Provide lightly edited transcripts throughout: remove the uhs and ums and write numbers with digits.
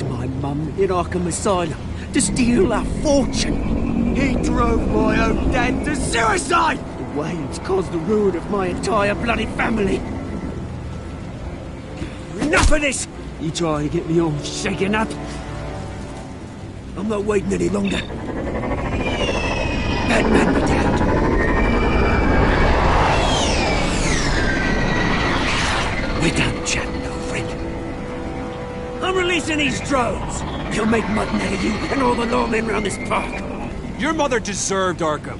locked my mum in Arkham Asylum to steal our fortune. He drove my own dad to suicide! The Waynes caused the ruin of my entire bloody family. Enough of this! You try to get me all shaken up? I'm not waiting any longer. Batman be damned. We're done chatting, old friend. I'm releasing these drones. You'll make mutton out of you and all the lawmen around this park. Your mother deserved Arkham.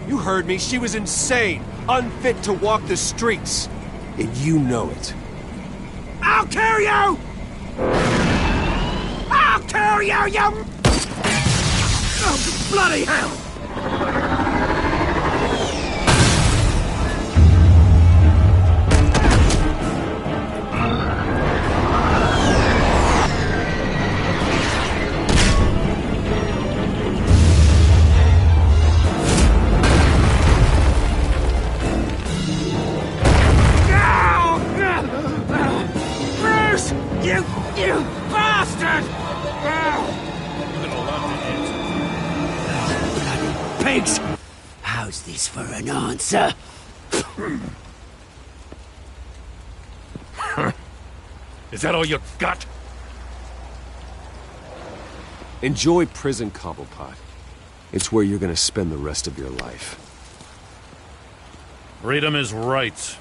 You heard me. She was insane, unfit to walk the streets. And you know it. I'll kill you! I'll kill you, you... Oh, bloody hell! You bastard! Bloody pigs! How's this for an answer? Is that all you got? Enjoy prison, Cobblepot. It's where you're gonna spend the rest of your life. Freedom is right.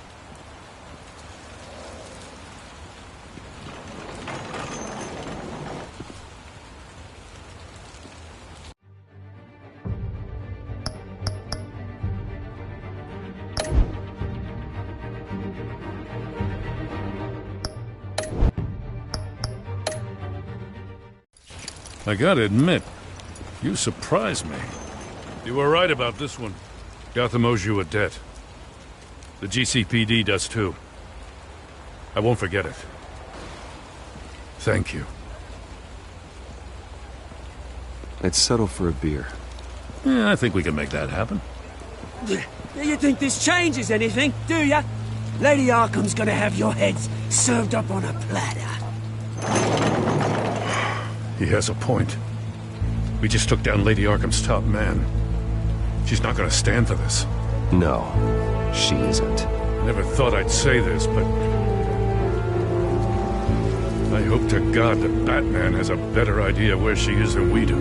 I gotta admit, you surprised me. You were right about this one. Gotham owes you a debt. The GCPD does too. I won't forget it. Thank you. Let's settle for a beer. Yeah, I think we can make that happen. You think this changes anything, do ya? Lady Arkham's gonna have your heads served up on a platter. He has a point. We just took down Lady Arkham's top man. She's not gonna stand for this. No, she isn't. Never thought I'd say this, but... I hope to God that Batman has a better idea where she is than we do.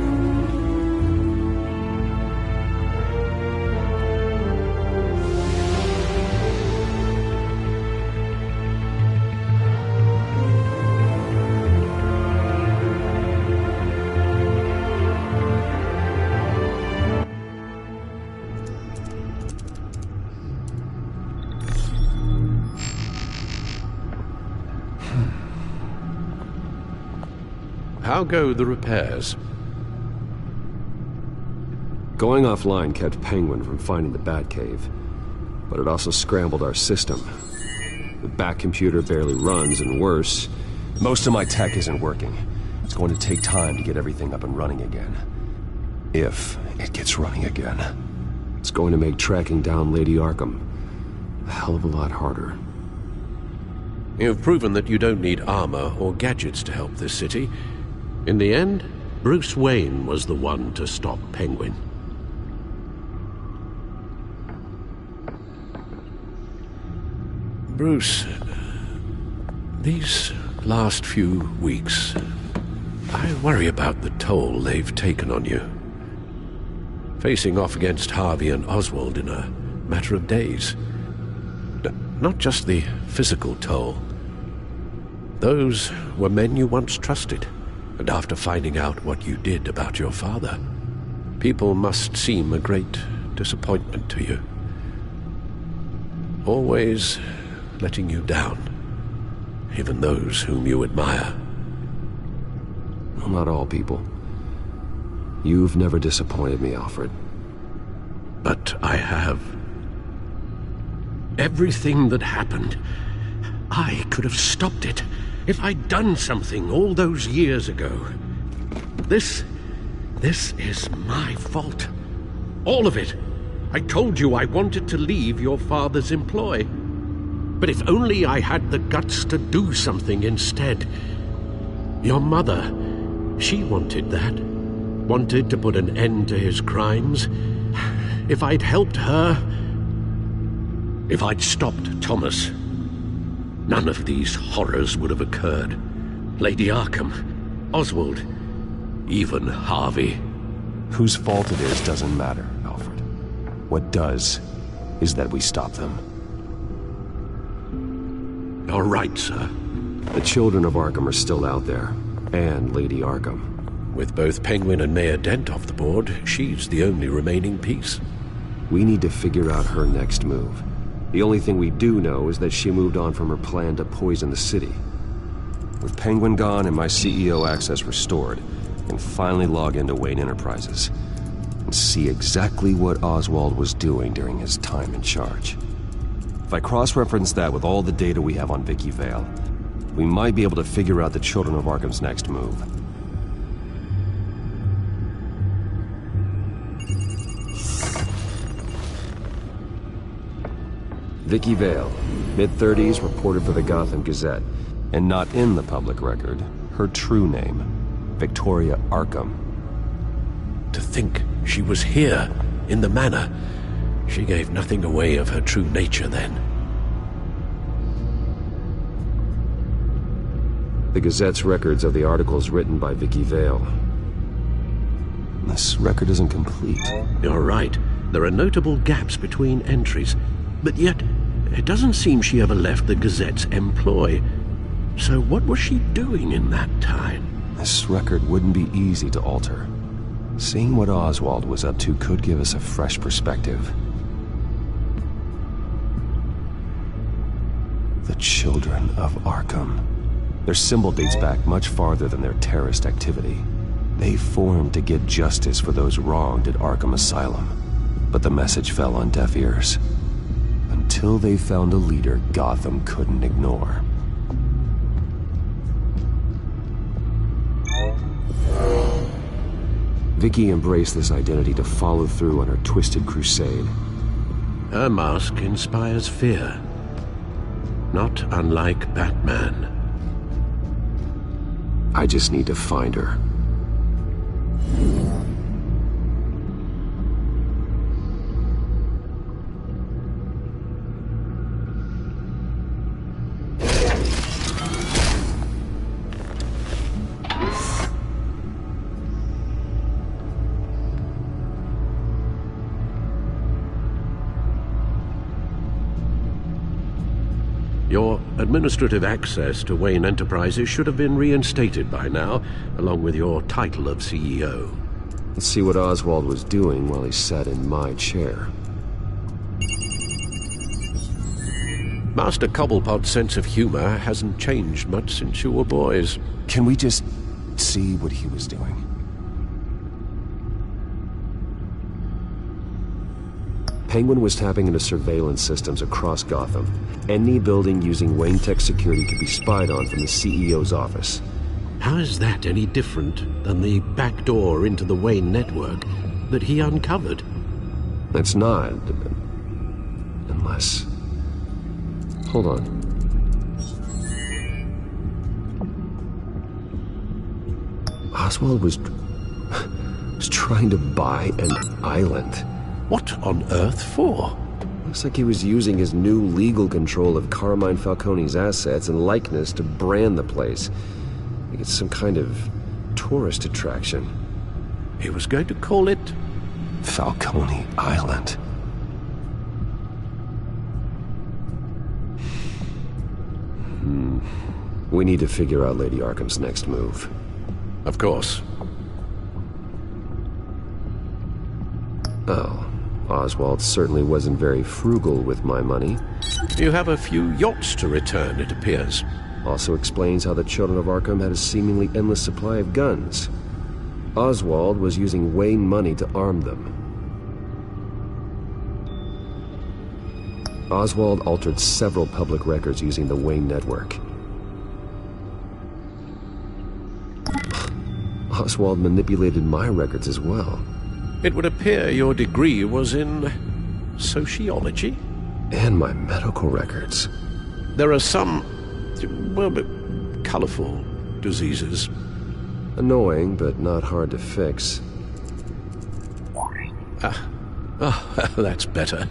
How go the repairs? Going offline kept Penguin from finding the Batcave, but it also scrambled our system. The Bat computer barely runs, and worse, most of my tech isn't working. It's going to take time to get everything up and running again. If it gets running again. It's going to make tracking down Lady Arkham a hell of a lot harder. You've proven that you don't need armor or gadgets to help this city. In the end, Bruce Wayne was the one to stop Penguin. Bruce, these last few weeks, I worry about the toll they've taken on you. Facing off against Harvey and Oswald in a matter of days. Not just the physical toll. Those were men you once trusted. And after finding out what you did about your father, people must seem a great disappointment to you. Always letting you down, even those whom you admire. Well, not all people. You've never disappointed me, Alfred. But I have. Everything that happened, I could have stopped it. If I'd done something all those years ago. This is my fault. All of it. I told you I wanted to leave your father's employ. But if only I had the guts to do something instead. Your mother, she wanted that. Wanted to put an end to his crimes. If I'd helped her, if I'd stopped Thomas, none of these horrors would have occurred. Lady Arkham, Oswald, even Harvey. Whose fault it is doesn't matter, Alfred. What does is that we stop them. You're right, sir. The children of Arkham are still out there, and Lady Arkham. With both Penguin and Mayor Dent off the board, she's the only remaining piece. We need to figure out her next move. The only thing we do know is that she moved on from her plan to poison the city. With Penguin gone and my CEO access restored, I can finally log into Wayne Enterprises and see exactly what Oswald was doing during his time in charge. If I cross-reference that with all the data we have on Vicky Vale, we might be able to figure out the Children of Arkham's next move. Vicky Vale, mid-30s, reported for the Gotham Gazette, and not in the public record, her true name, Victoria Arkham. To think she was here, in the manor. She gave nothing away of her true nature then. The Gazette's records of the articles written by Vicky Vale. This record isn't complete. You're right. There are notable gaps between entries. But yet, it doesn't seem she ever left the Gazette's employ. So what was she doing in that time? This record wouldn't be easy to alter. Seeing what Oswald was up to could give us a fresh perspective. The Children of Arkham. Their symbol dates back much farther than their terrorist activity. They formed to get justice for those wronged at Arkham Asylum. But the message fell on deaf ears. Until they found a leader Gotham couldn't ignore. Vicky embraced this identity to follow through on her twisted crusade. Her mask inspires fear. Not unlike Batman. I just need to find her. Your administrative access to Wayne Enterprises should have been reinstated by now, along with your title of CEO. Let's see what Oswald was doing while he sat in my chair. Master Cobblepot's sense of humor hasn't changed much since you were boys. Can we just see what he was doing? Penguin was tapping into surveillance systems across Gotham. Any building using Wayne Tech security could be spied on from the CEO's office. How is that any different than the back door into the Wayne network that he uncovered? That's not. Unless. Hold on. Oswald was trying to buy an island. What on earth for? Looks like he was using his new legal control of Carmine Falcone's assets and likeness to brand the place. Like it's some kind of tourist attraction. He was going to call it Falcone Island. We need to figure out Lady Arkham's next move. Of course. Oh. Oswald certainly wasn't very frugal with my money. You have a few yachts to return, it appears. Also explains how the Children of Arkham had a seemingly endless supply of guns. Oswald was using Wayne money to arm them. Oswald altered several public records using the Wayne network. Oswald manipulated my records as well. It would appear your degree was in sociology? And my medical records. There are some, well, colorful diseases. Annoying, but not hard to fix. Oh, that's better.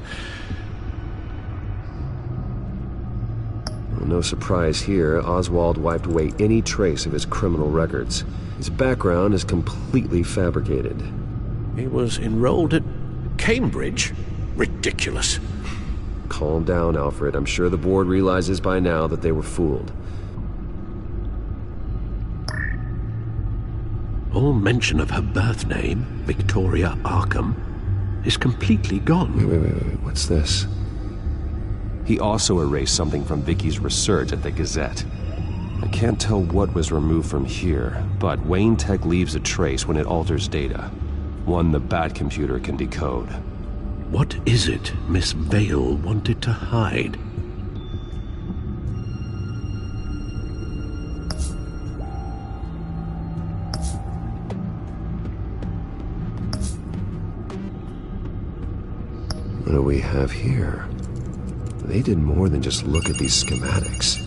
Well, no surprise here, Oswald wiped away any trace of his criminal records. His background is completely fabricated. He was enrolled at Cambridge? Ridiculous. Calm down, Alfred. I'm sure the board realizes by now that they were fooled. All mention of her birth name, Victoria Arkham, is completely gone. Wait. What's this? He also erased something from Vicky's research at the Gazette. I can't tell what was removed from here, but Wayne Tech leaves a trace when it alters data. One the Bat computer can decode. What is it Miss Vale wanted to hide? What do we have here? They did more than just look at these schematics.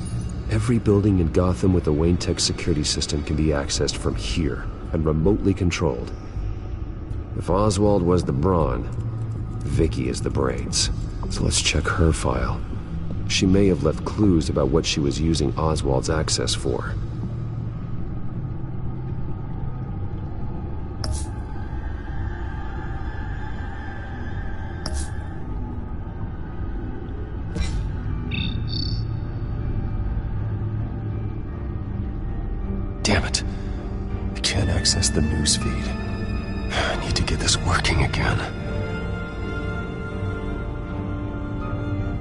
Every building in Gotham with the Wayne Tech security system can be accessed from here and remotely controlled. If Oswald was the brawn, Vicky is the brains. So let's check her file. She may have left clues about what she was using Oswald's access for. Damn it. I can't access the news feed. I need to get this working again.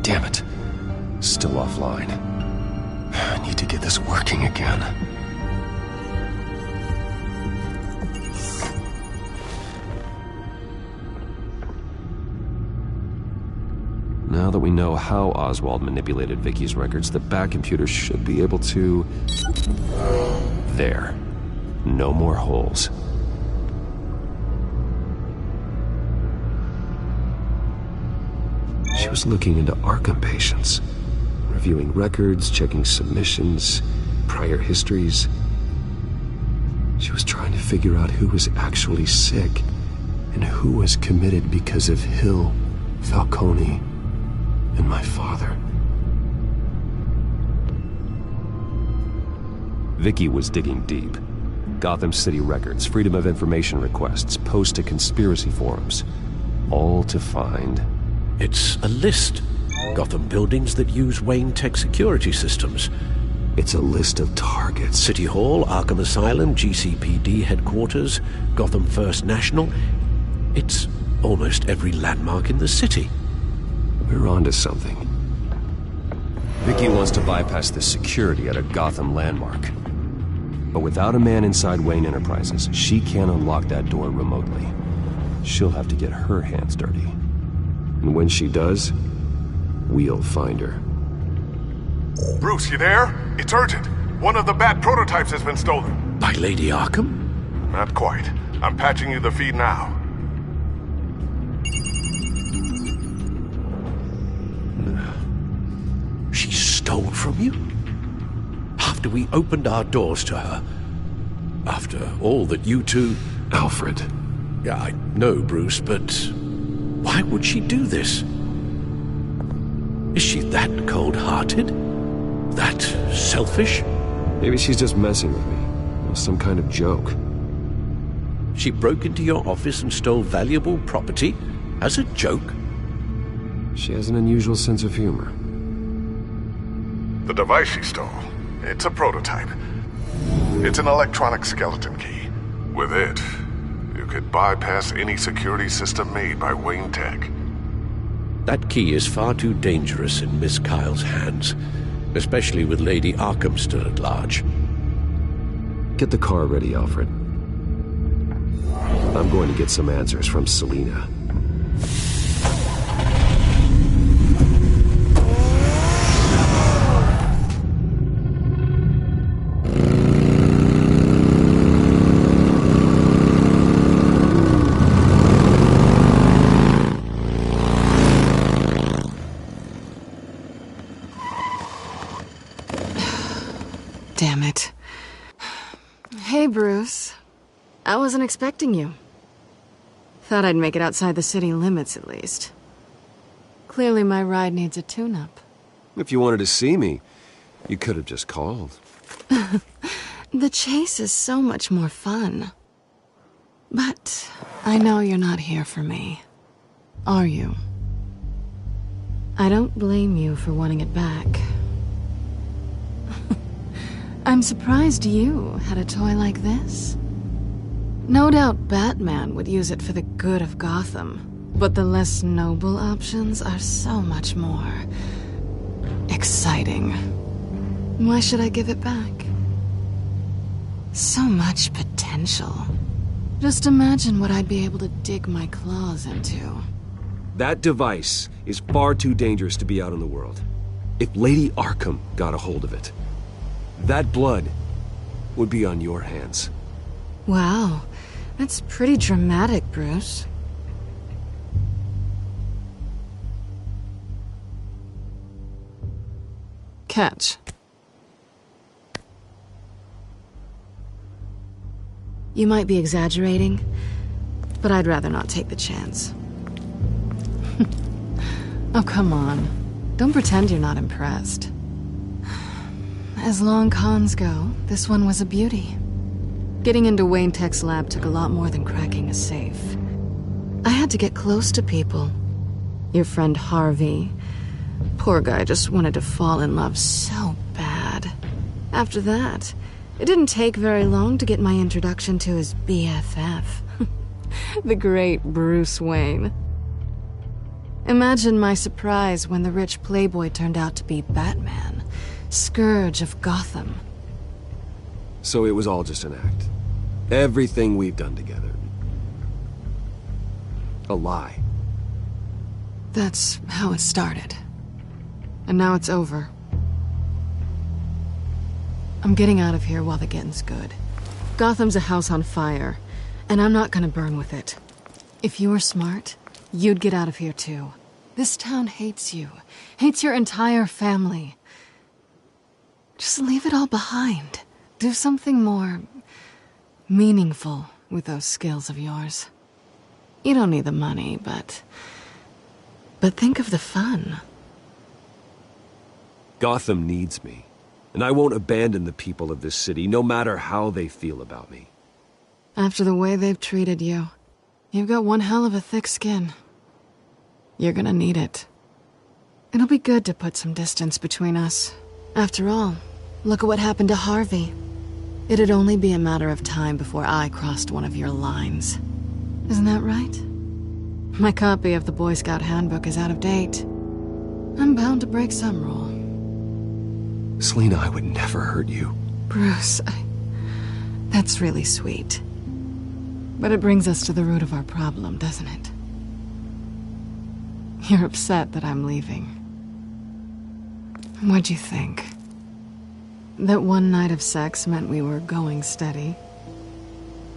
Damn it. Still offline. I need to get this working again. Now that we know how Oswald manipulated Vicky's records, the Bat computer should be able to... There. No more holes. She was looking into Arkham patients, reviewing records, checking submissions, prior histories. She was trying to figure out who was actually sick and who was committed because of Hill, Falcone, and my father. Vicky was digging deep. Gotham City records, Freedom of Information requests, posts to conspiracy forums. All to find... It's a list. Gotham buildings that use Wayne Tech security systems. It's a list of targets. City Hall, Arkham Asylum, GCPD headquarters, Gotham First National. It's almost every landmark in the city. We're onto something. Vicky wants to bypass the security at a Gotham landmark. But without a man inside Wayne Enterprises, she can't unlock that door remotely. She'll have to get her hands dirty. And when she does, we'll find her. Bruce, you there? It's urgent. One of the Bat prototypes has been stolen. By Lady Arkham? Not quite. I'm patching you the feed now. She stole from you? After we opened our doors to her? After all that you two... Alfred. Yeah, I know, Bruce, but... why would she do this? Is she that cold-hearted? That selfish? Maybe she's just messing with me. It was some kind of joke. She broke into your office and stole valuable property as a joke? She has an unusual sense of humor. The device she stole, it's a prototype. It's an electronic skeleton key. With it, you could bypass any security system made by Wayne Tech. That key is far too dangerous in Miss Kyle's hands, especially with Lady Arkham still at large. Get the car ready, Alfred. I'm going to get some answers from Selina. Damn it. Hey, Bruce. I wasn't expecting you. Thought I'd make it outside the city limits, at least. Clearly my ride needs a tune-up. If you wanted to see me, you could have just called. The chase is so much more fun. But I know you're not here for me. Are you? I don't blame you for wanting it back. I'm surprised you had a toy like this. No doubt Batman would use it for the good of Gotham, but the less noble options are so much more exciting. Why should I give it back? So much potential. Just imagine what I'd be able to dig my claws into. That device is far too dangerous to be out in the world. If Lady Arkham got a hold of it, that blood would be on your hands. Wow, that's pretty dramatic, Bruce. Catch. You might be exaggerating, but I'd rather not take the chance. Oh, come on. Don't pretend you're not impressed. As long cons go, this one was a beauty. Getting into Wayne Tech's lab took a lot more than cracking a safe. I had to get close to people. Your friend Harvey. Poor guy just wanted to fall in love so bad. After that, it didn't take very long to get my introduction to his BFF. The great Bruce Wayne. Imagine my surprise when the rich playboy turned out to be Batman, Scourge of Gotham. So it was all just an act. Everything we've done together. A lie. That's how it started. And now it's over. I'm getting out of here while the getting's good. Gotham's a house on fire, and I'm not gonna burn with it. If you were smart, you'd get out of here too. This town hates you. Hates your entire family. Just leave it all behind. Do something more meaningful with those skills of yours. You don't need the money, but think of the fun. Gotham needs me, and I won't abandon the people of this city, no matter how they feel about me. After the way they've treated you, you've got one hell of a thick skin. You're gonna need it. It'll be good to put some distance between us. After all, look at what happened to Harvey. It'd only be a matter of time before I crossed one of your lines. Isn't that right? My copy of the Boy Scout Handbook is out of date. I'm bound to break some rule. Selina, I would never hurt you. Bruce, that's really sweet. But it brings us to the root of our problem, doesn't it? You're upset that I'm leaving. What'd you think? That one night of sex meant we were going steady?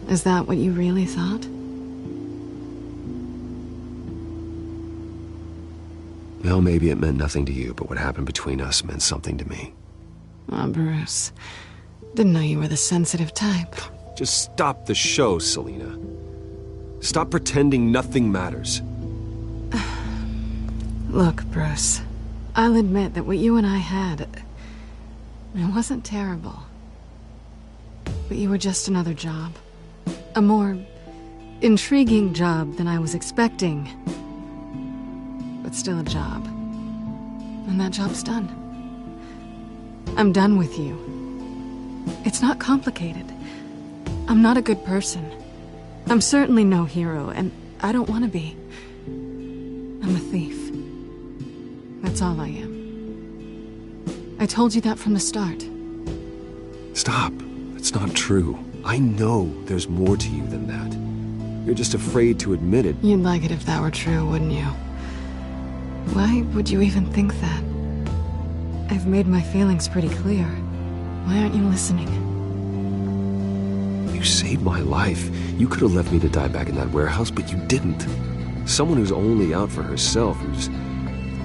Is that what you really thought? Well, maybe it meant nothing to you, but what happened between us meant something to me. Oh, Bruce. Didn't know you were the sensitive type. Just stop the show, Selina. Stop pretending nothing matters. Look, Bruce. I'll admit that what you and I had... it wasn't terrible. But you were just another job. A more intriguing job than I was expecting. But still a job. And that job's done. I'm done with you. It's not complicated. I'm not a good person. I'm certainly no hero, and I don't want to be. I'm a thief. That's all I am. I told you that from the start. Stop. That's not true. I know there's more to you than that. You're just afraid to admit it. You'd like it if that were true, wouldn't you? Why would you even think that? I've made my feelings pretty clear. Why aren't you listening? You saved my life. You could have left me to die back in that warehouse, but you didn't. Someone who's only out for herself, who's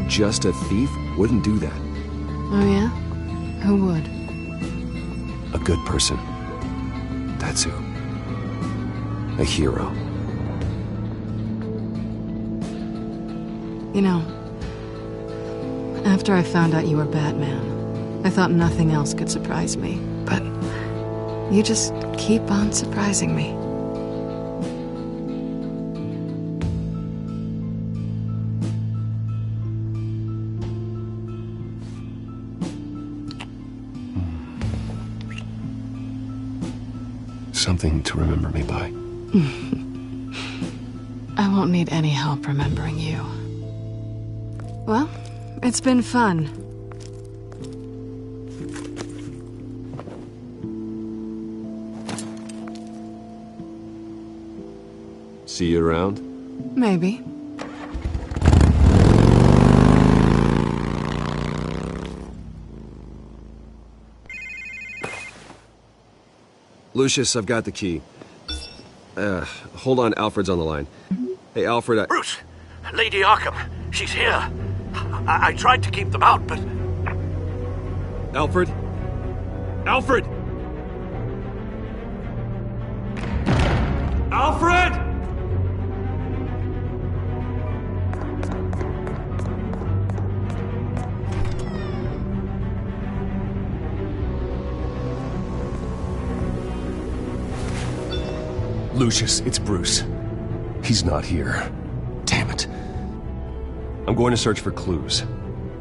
just a thief, wouldn't do that. Oh yeah? Who would? A good person. That's who. A hero. You know, after I found out you were Batman, I thought nothing else could surprise me. But you just keep on surprising me. Something to remember me by. I won't need any help remembering you. Well, it's been fun. See you around? Maybe. Lucius, I've got the key. Hold on, Alfred's on the line. Hey, Alfred, Bruce! Lady Arkham, she's here. I tried to keep them out, but... Alfred? Alfred! Alfred! Lucius, it's Bruce. He's not here. Damn it. I'm going to search for clues.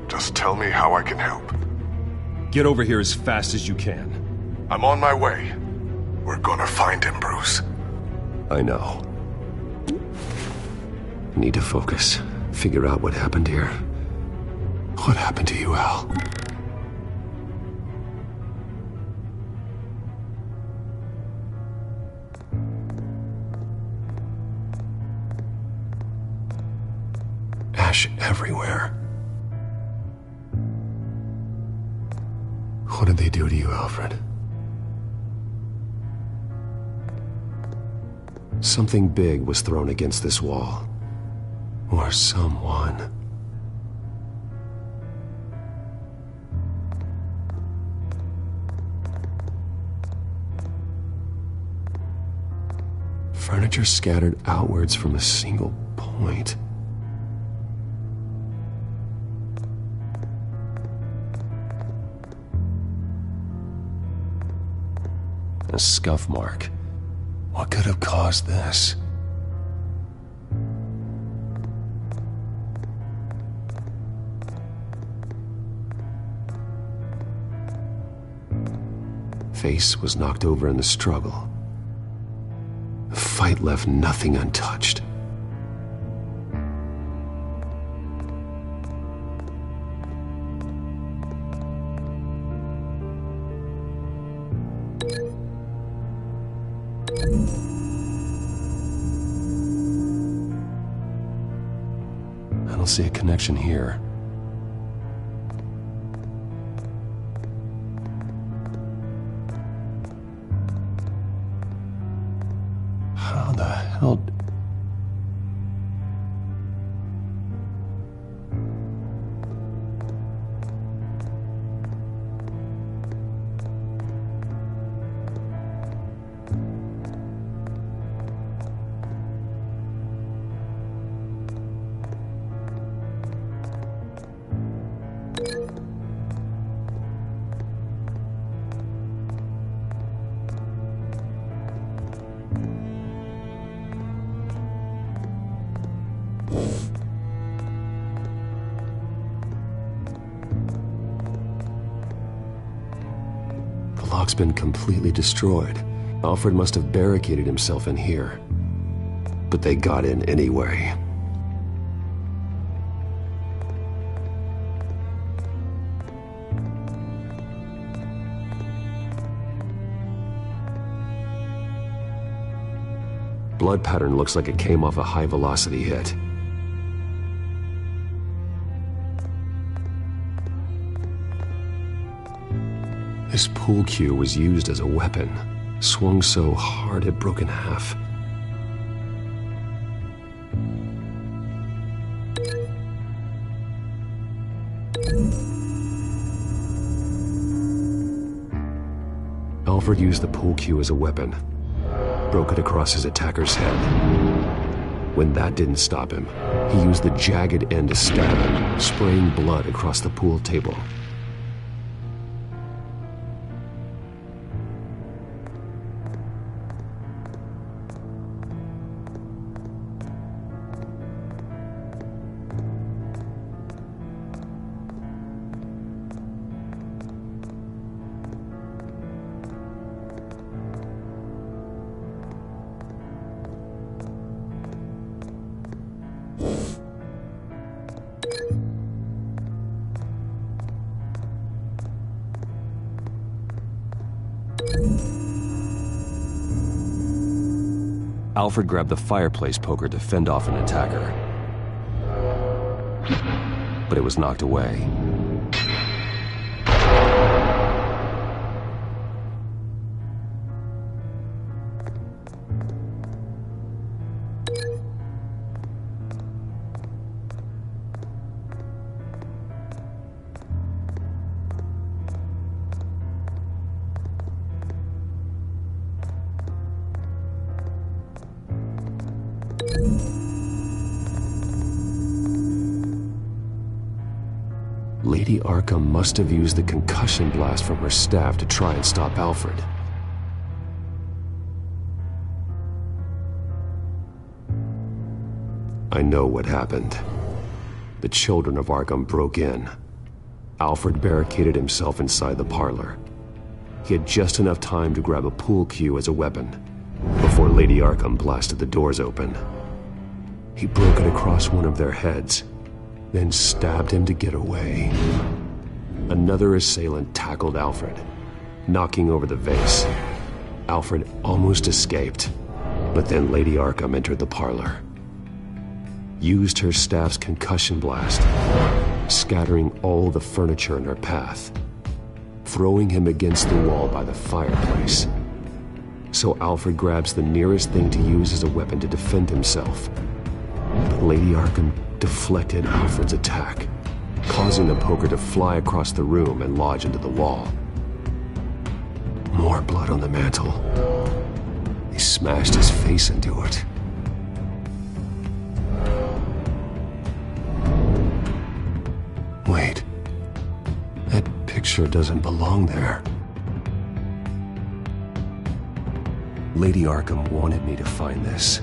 Just tell me how I can help. Get over here as fast as you can. I'm on my way. We're gonna find him, Bruce. I know. Need to focus. Figure out what happened here. What happened to you, Al? Ash everywhere. What did they do to you, Alfred? Something big was thrown against this wall. Or someone. Furniture scattered outwards from a single point. A scuff mark. What could have caused this? Face was knocked over in the struggle. The fight left nothing untouched. I don't see a connection here. How the hell... The lock's been completely destroyed. Alfred must have barricaded himself in here. But they got in anyway. Blood pattern looks like it came off a high-velocity hit. This pool cue was used as a weapon, swung so hard it broke in half. Alfred used the pool cue as a weapon, broke it across his attacker's head. When that didn't stop him, he used the jagged end to stab him, spraying blood across the pool table. Alfred grabbed the fireplace poker to fend off an attacker, but it was knocked away. Lady Arkham must have used the concussion blast from her staff to try and stop Alfred. I know what happened. The children of Arkham broke in. Alfred barricaded himself inside the parlor. He had just enough time to grab a pool cue as a weapon before Lady Arkham blasted the doors open. He broke it across one of their heads, then stabbed him to get away. Another assailant tackled Alfred, knocking over the vase. Alfred almost escaped, but then Lady Arkham entered the parlor, used her staff's concussion blast, scattering all the furniture in her path, throwing him against the wall by the fireplace. So Alfred grabs the nearest thing to use as a weapon to defend himself. But Lady Arkham deflected Alfred's attack, causing the poker to fly across the room and lodge into the wall. More blood on the mantle. He smashed his face into it. Wait. That picture doesn't belong there. Lady Arkham wanted me to find this.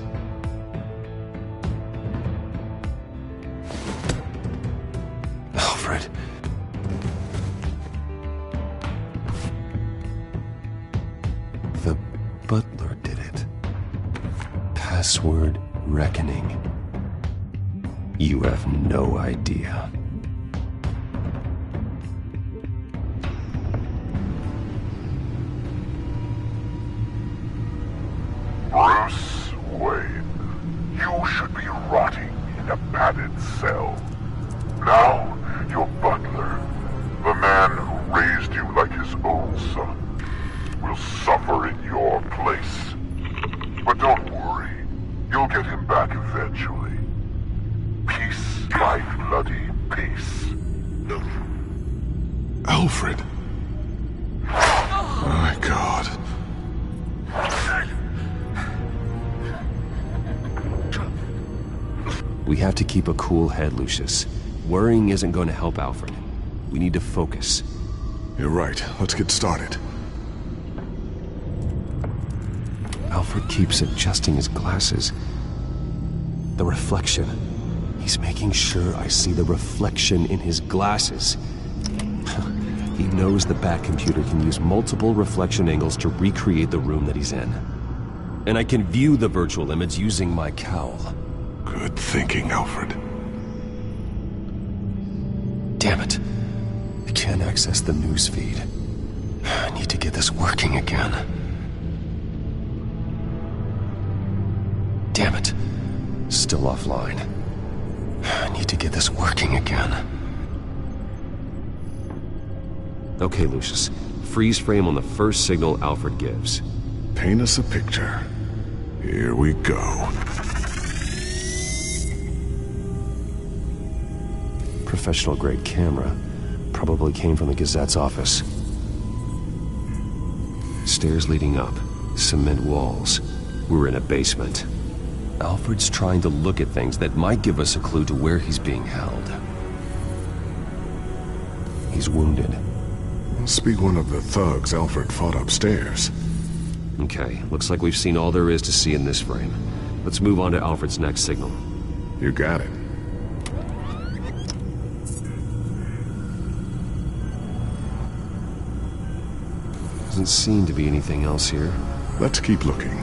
Alfred. The butler did it. Password reckoning. You have no idea. Bruce Wayne, you should be rotting in a padded cell. Now, your butler, the man who raised you like his own son, will suffer in your place. But don't worry, you'll get him back eventually. Peace, my bloody peace. Alfred. My God. We have to keep a cool head, Lucius. Worrying isn't going to help Alfred. We need to focus. You're right. Let's get started. Alfred keeps adjusting his glasses. The reflection. He's making sure I see the reflection in his glasses. He knows the Batcomputer can use multiple reflection angles to recreate the room that he's in. And I can view the virtual image using my cowl. Good thinking, Alfred. Damn it. I can't access the news feed. I need to get this working again. Damn it. Still offline. I need to get this working again. Okay, Lucius. Freeze frame on the first signal Alfred gives. Paint us a picture. Here we go. Professional-grade camera. Probably came from the Gazette's office. Stairs leading up, cement walls. We're in a basement. Alfred's trying to look at things that might give us a clue to where he's being held. He's wounded. Must be one of the thugs Alfred fought upstairs. Okay, looks like we've seen all there is to see in this frame. Let's move on to Alfred's next signal. You got it. Doesn't seem to be anything else here. Let's keep looking.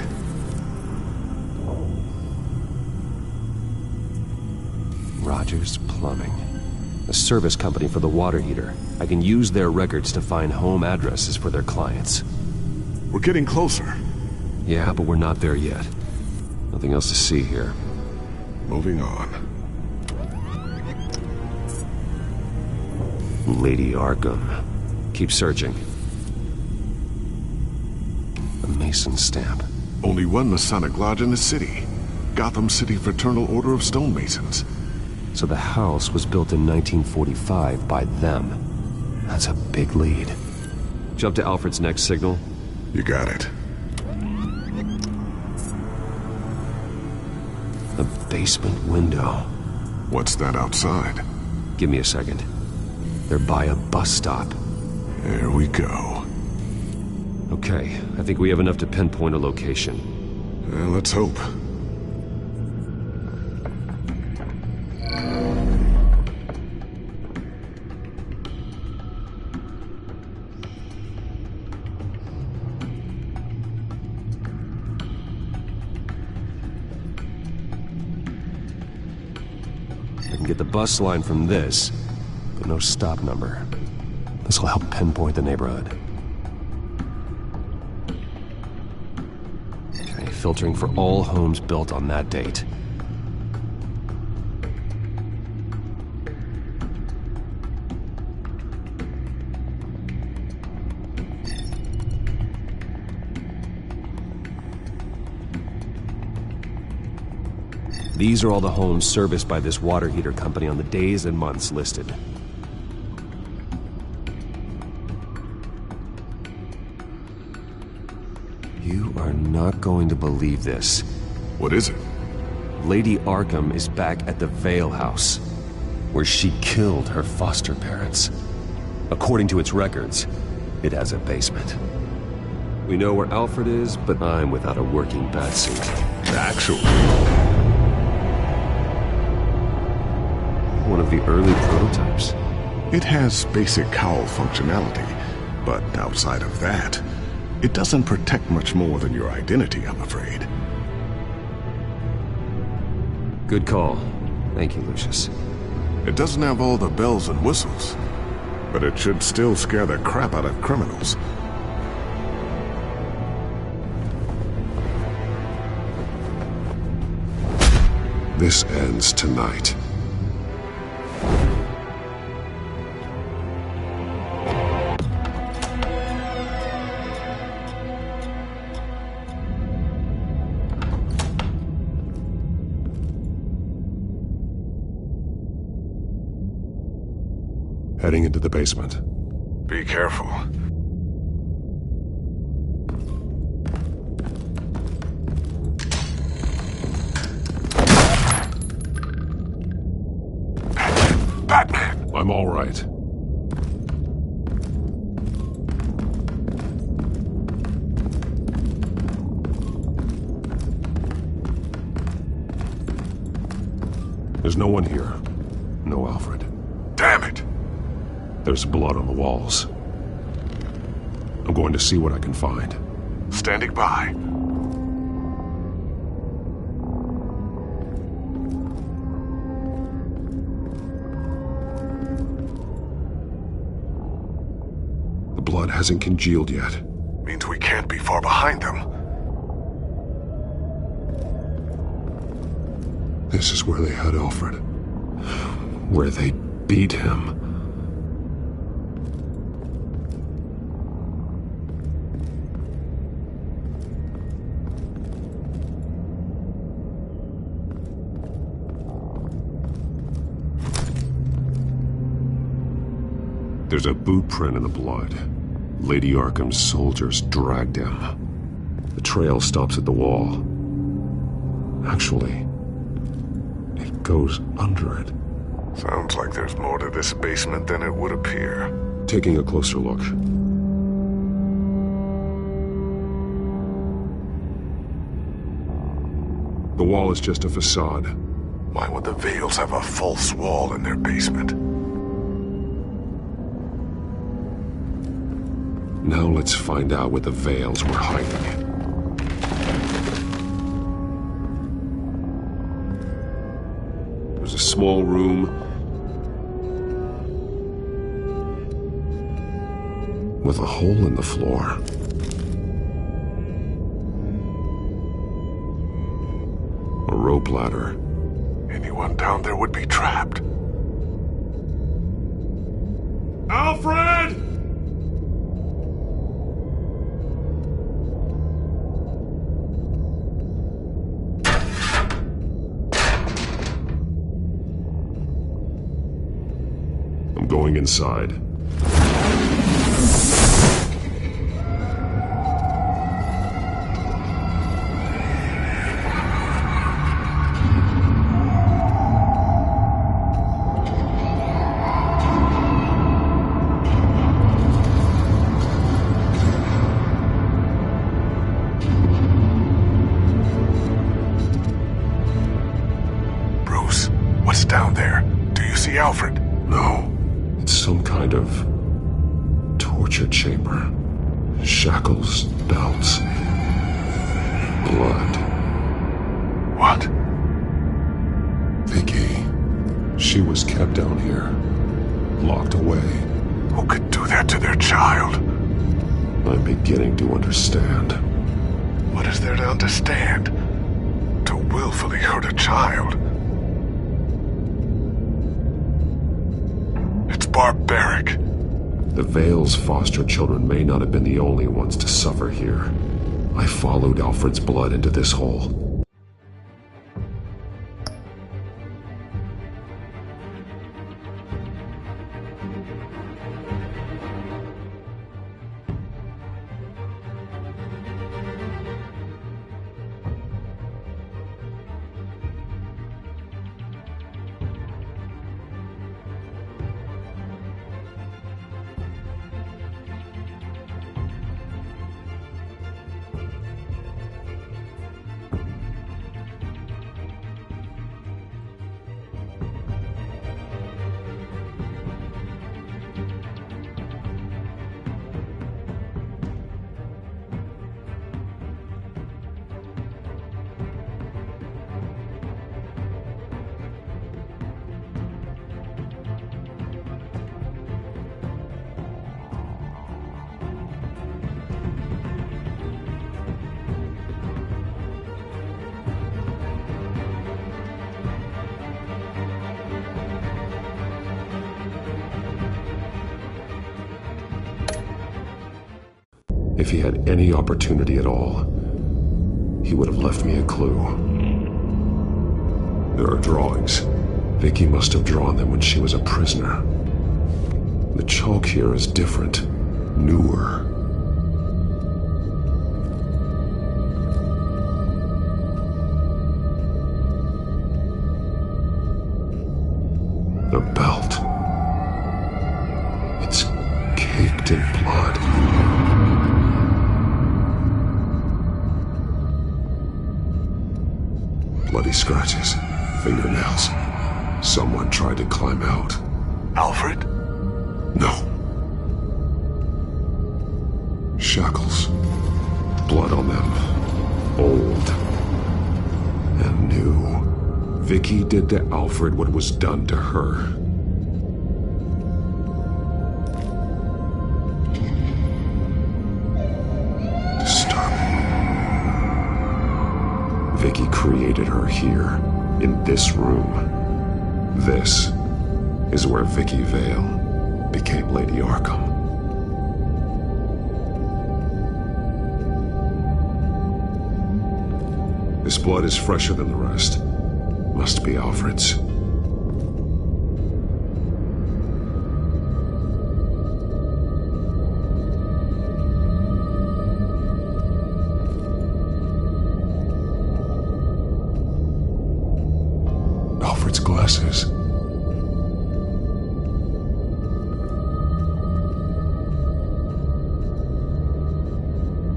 Rogers Plumbing. A service company for the water heater. I can use their records to find home addresses for their clients. We're getting closer. Yeah, but we're not there yet. Nothing else to see here. Moving on. Lady Arkham. Keep searching. A Mason stamp. Only one Masonic lodge in the city. Gotham City Fraternal Order of Stonemasons. So the house was built in 1945 by them. That's a big lead. Jump to Alfred's next signal. You got it. A basement window. What's that outside? Give me a second. They're by a bus stop. There we go. Okay, I think we have enough to pinpoint a location. Let's hope. I can get the bus line from this, but no stop number. This will help pinpoint the neighborhood. Okay, filtering for all homes built on that date. These are all the homes serviced by this water heater company on the days and months listed. You are not going to believe this. What is it? Lady Arkham is back at the Vale House, where she killed her foster parents. According to its records, it has a basement. We know where Alfred is, but I'm without a working batsuit. Actually. One of the early prototypes. It has basic cowl functionality, but outside of that, it doesn't protect much more than your identity, I'm afraid. Good call. Thank you, Lucius. It doesn't have all the bells and whistles, but it should still scare the crap out of criminals. This ends tonight. Heading into the basement. Be careful. Batman! I'm all right. There's no one here. No Alfred. Damn it! There's blood on the walls. I'm going to see what I can find. Standing by. The blood hasn't congealed yet. Means we can't be far behind them. This is where they had Alfred. Where they beat him. There's a boot print in the blood. Lady Arkham's soldiers dragged him. The trail stops at the wall. Actually, it goes under it. Sounds like there's more to this basement than it would appear. Taking a closer look. The wall is just a facade. Why would the Vales have a false wall in their basement? Now let's find out what the Vales were hiding. It was a small room with a hole in the floor. A rope ladder. Anyone down there would be trapped. Alfred! I'm going inside. Bruce, what's down there? Do you see Alfred? No. It's some kind of torture chamber. Shackles, belts, blood. What? Vicky. She was kept down here. Locked away. Who could do that to their child? I'm beginning to understand. What is there to understand? To willfully hurt a child? It's barbaric. The Vale's foster children may not have been the only ones to suffer here. I followed Alfred's blood into this hole. If he had any opportunity at all, he would have left me a clue. There are drawings. Vicky must have drawn them when she was a prisoner. The chalk here is different, newer. The belt. It's caked in blood. Bloody scratches, fingernails. Someone tried to climb out. Alfred? No. Shackles. Blood on them. Old. And new. Vicky did to Alfred what was done to her. Vicky created her here, in this room. This is where Vicky Vale became Lady Arkham. This blood is fresher than the rest. Must be Alfred's. glasses.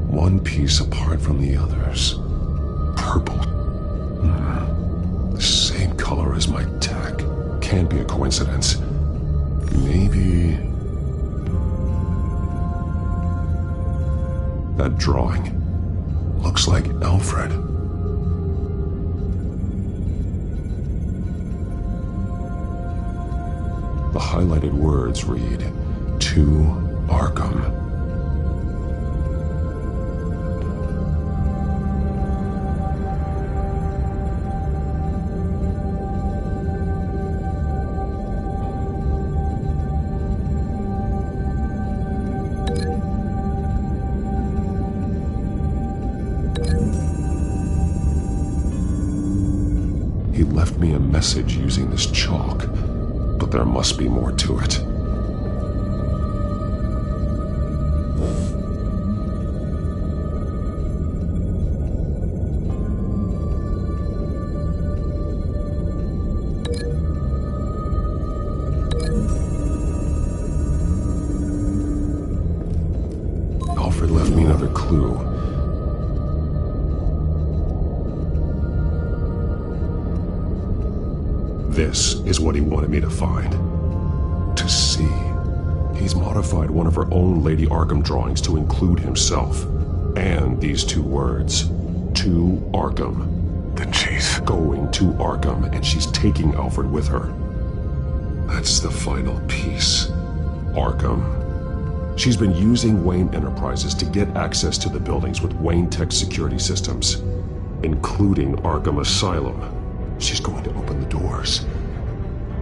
One piece apart from the others. Purple. The same color as my tech. Can't be a coincidence. Maybe... That drawing looks like Alfred. The highlighted words read, "To Arkham." He left me a message using this chalk, but there must be more to it. Alfred left me another clue. This is what he wanted me to find. To see. He's modified one of her own Lady Arkham drawings to include himself. And these two words. To Arkham. Then she's going to Arkham, and she's taking Alfred with her. That's the final piece. Arkham. She's been using Wayne Enterprises to get access to the buildings with Wayne Tech security systems, including Arkham Asylum. She's going to open the doors,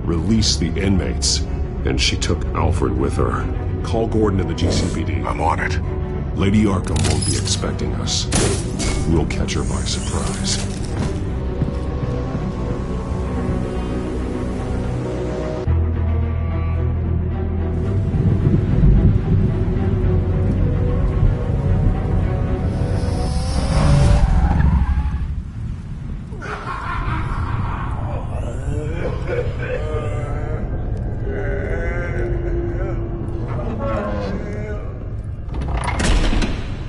release the inmates, and she took Alfred with her. Call Gordon and the GCPD. I'm on it. Lady Arkham won't be expecting us. We'll catch her by surprise.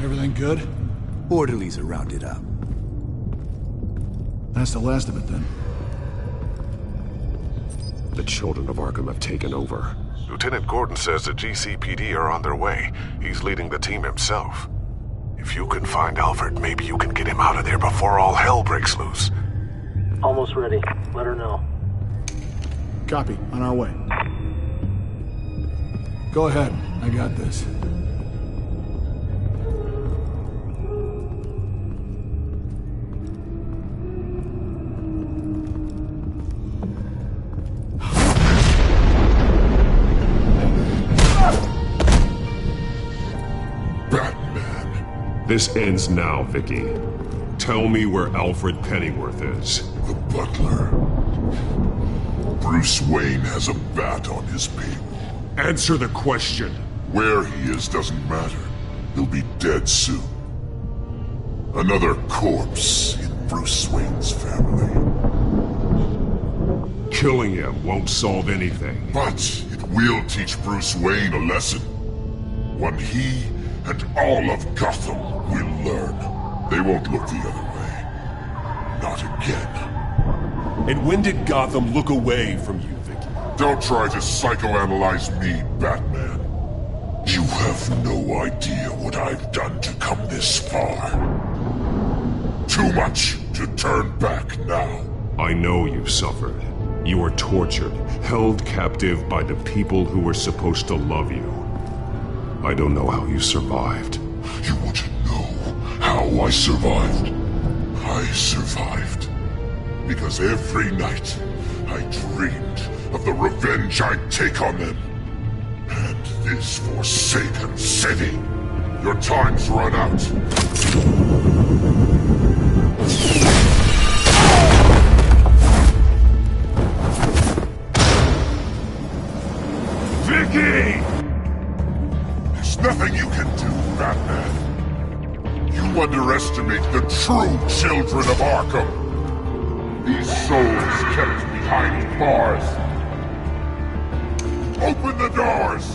Everything good? Orderlies are rounded up. That's the last of it, then. The children of Arkham have taken over. Lieutenant Gordon says the GCPD are on their way. He's leading the team himself. If you can find Alfred, maybe you can get him out of there before all hell breaks loose. Almost ready. Let her know. Copy. On our way. Go ahead. I got this. This ends now, Vicky. Tell me where Alfred Pennyworth is. The butler. Bruce Wayne has a bat on his payroll. Answer the question. Where he is doesn't matter. He'll be dead soon. Another corpse in Bruce Wayne's family. Killing him won't solve anything. But it will teach Bruce Wayne a lesson. One he and all of Gotham will learn. They won't look the other way. Not again. And when did Gotham look away from you, Vicky? Don't try to psychoanalyze me, Batman. You have no idea what I've done to come this far. Too much to turn back now. I know you've suffered. You were tortured, held captive by the people who were supposed to love you. I don't know how you survived. You want to know how I survived? I survived because every night I dreamed of the revenge I'd take on them. And this forsaken city. Your time's run out. Vicky! There's nothing you can do, Batman. You underestimate the true children of Arkham. These souls kept me tiny bars. Open the doors!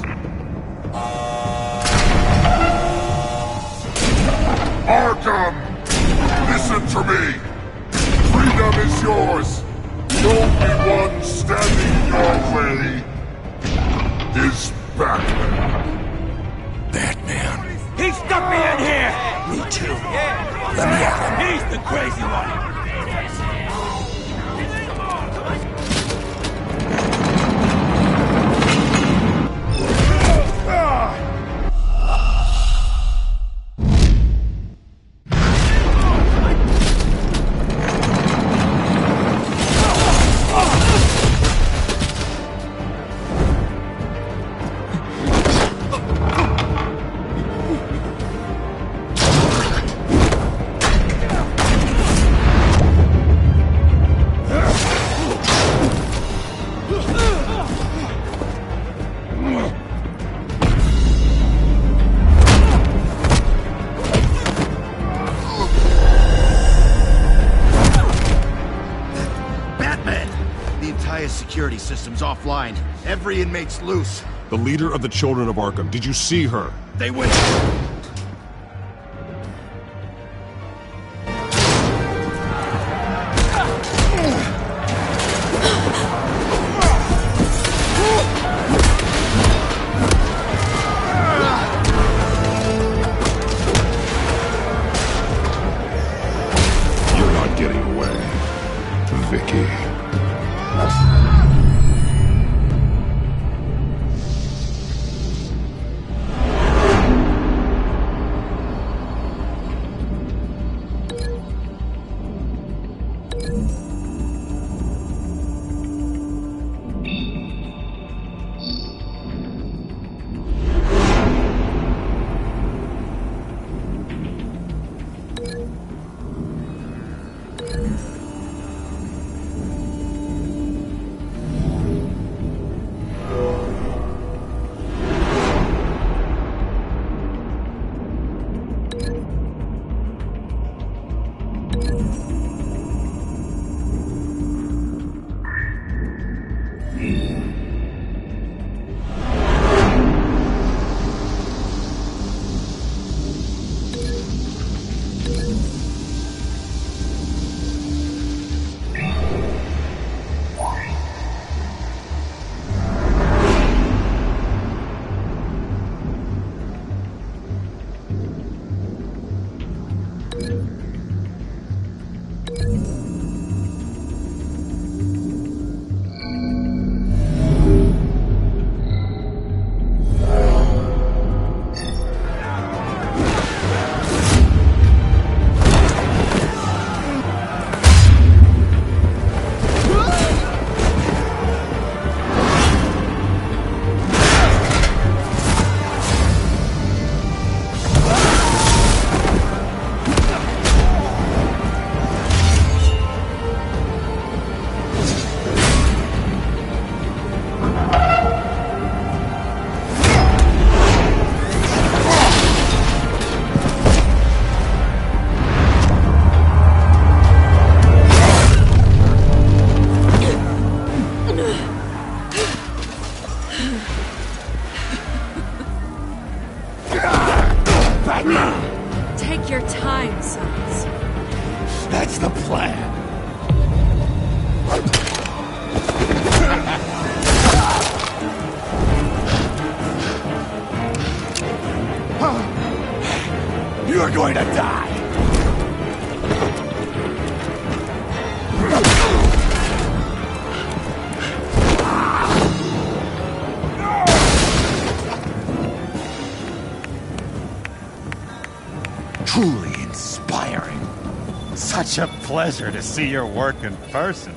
Arkham! Listen to me! Freedom is yours! The only one standing in your way is Batman. Batman? He stuck me in here! Me too. Let me out. He's the crazy one! Security system's offline. Every inmate's loose. The leader of the Children of Arkham, did you see her? They went... You're not getting away, Vicky. Take your time, Sons. That's the plan. You're going to die. Truly inspiring. Such a pleasure to see your work in person.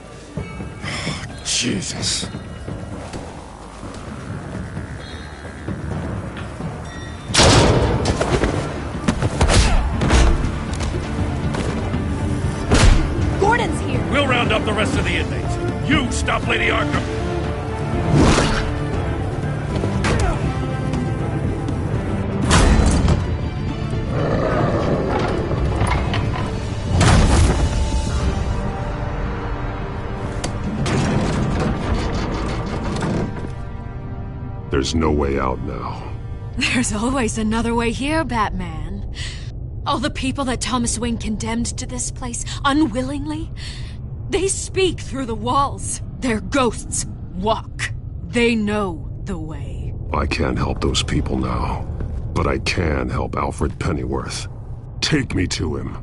Jesus. Gordon's here. We'll round up the rest of the inmates. You stop Lady Arkham. There's no way out now. There's always another way here, Batman. All the people that Thomas Wayne condemned to this place unwillingly, they speak through the walls. Their ghosts walk. They know the way. I can't help those people now, but I can help Alfred Pennyworth. Take me to him.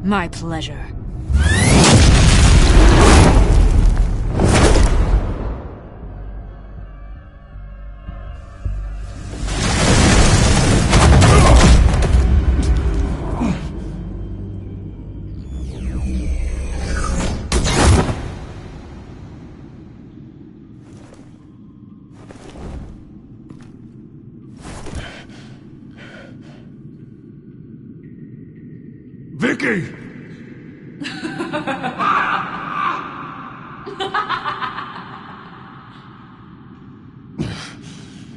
My pleasure. Vicky!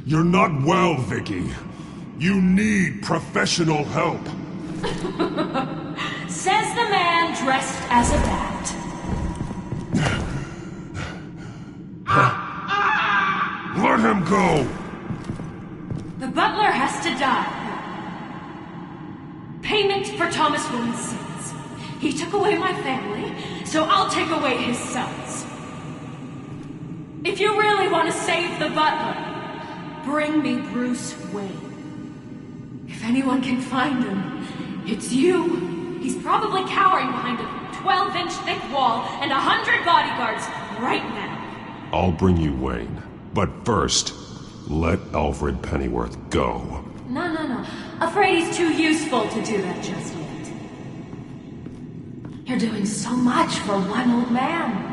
You're not well, Vicky. You need professional help. Says the man dressed as a bat. Let him go! The butler has to die. Payment for Thomas Wayne's sins. He took away my family, so I'll take away his sons. If you really want to save the butler, bring me Bruce Wayne. If anyone can find him, it's you. He's probably cowering behind a 12-inch thick wall and 100 bodyguards right now. I'll bring you Wayne. But first, let Alfred Pennyworth go. No. Afraid he's too useful to do that just yet. You're doing so much for one old man.